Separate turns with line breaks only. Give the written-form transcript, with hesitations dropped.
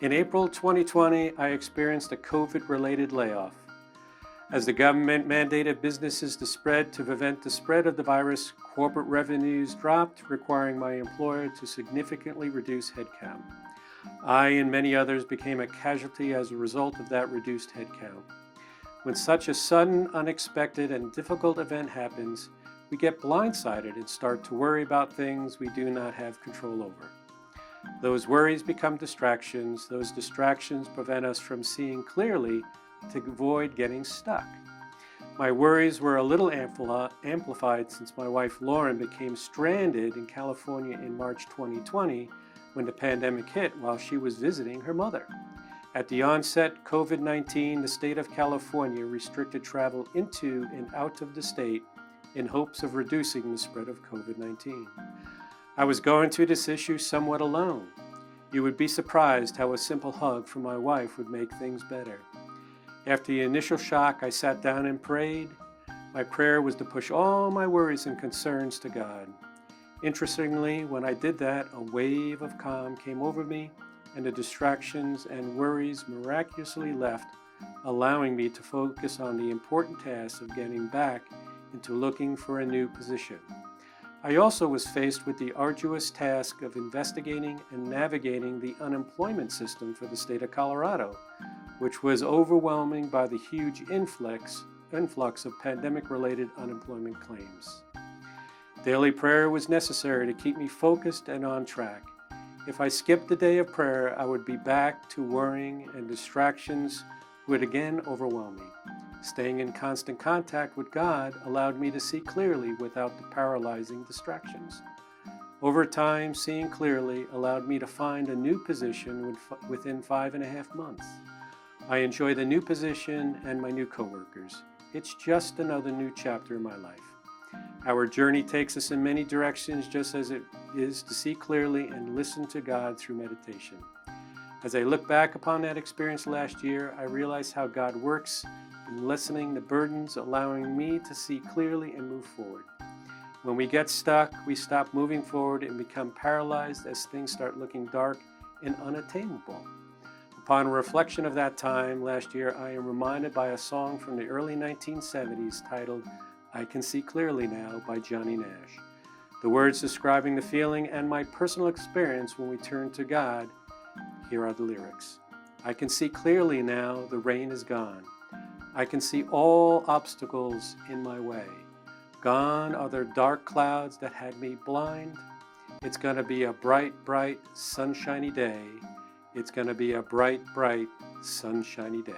In April 2020, I experienced a COVID-related layoff. As the government mandated businesses to prevent the spread of the virus, corporate revenues dropped, requiring my employer to significantly reduce headcount. I and many others became a casualty as a result of that reduced headcount. When such a sudden, unexpected, and difficult event happens, we get blindsided and start to worry about things we do not have control over. Those worries become distractions. Those distractions prevent us from seeing clearly to avoid getting stuck. My worries were a little amplified since my wife Lauren became stranded in California in March 2020 when the pandemic hit while she was visiting her mother. At the onset, COVID-19, the state of California restricted travel into and out of the state in hopes of reducing the spread of COVID-19. I was going through this issue somewhat alone. You would be surprised how a simple hug from my wife would make things better. After the initial shock, I sat down and prayed. My prayer was to push all my worries and concerns to God. Interestingly, when I did that, a wave of calm came over me, and the distractions and worries miraculously left, allowing me to focus on the important task of getting back into looking for a new position. I also was faced with the arduous task of investigating and navigating the unemployment system for the state of Colorado, which was overwhelming by the huge influx of pandemic-related unemployment claims. Daily prayer was necessary to keep me focused and on track. If I skipped a day of prayer, I would be back to worrying, and distractions would again overwhelm me. Staying in constant contact with God allowed me to see clearly without the paralyzing distractions. Over time, seeing clearly allowed me to find a new position within 5.5 months. I enjoy the new position and my new coworkers. It's just another new chapter in my life. Our journey takes us in many directions, just as it is to see clearly and listen to God through meditation. As I look back upon that experience last year, I realize how God works in lessening the burdens, allowing me to see clearly and move forward. When we get stuck, we stop moving forward and become paralyzed as things start looking dark and unattainable. Upon reflection of that time last year, I am reminded by a song from the early 1970s titled "I Can See Clearly Now" by Johnny Nash. The words describing the feeling and my personal experience when we turn to God. Here are the lyrics. I can see clearly now, the rain is gone. I can see all obstacles in my way. Gone are the dark clouds that had me blind. It's going to be a bright, bright, sunshiny day. It's going to be a bright, bright, sunshiny day.